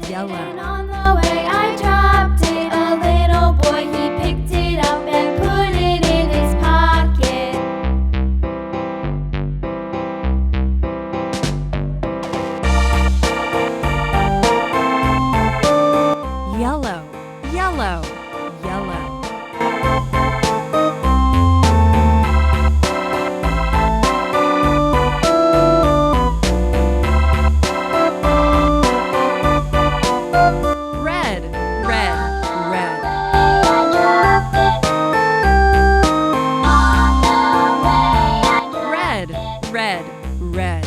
yellow. And on the way I dropped it. A little boy, he picked it up and put it in his pocket. Yellow, yellow, yellow. Red, red, red. I dropped it. On the way I dropped Red, red, red.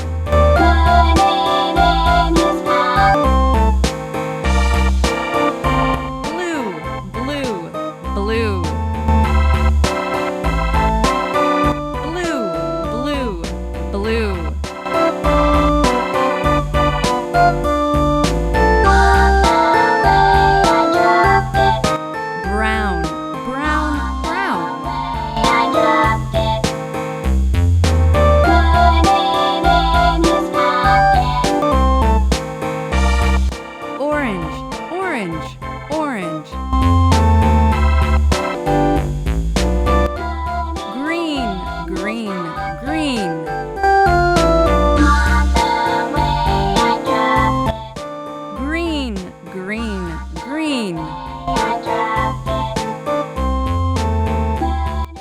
put it in his pocket. Blue, blue, blue. Blue, blue, blue. On the way I dropped it. Brown, brown, brown. I dropped it. Put it in his pocket. Orange, orange, orange. Green, green, green. On the way I dropped it. Green, green, green. I dropped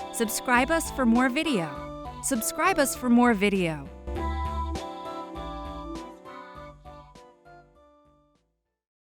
it. Subscribe us for more video. Subscribe us for more video.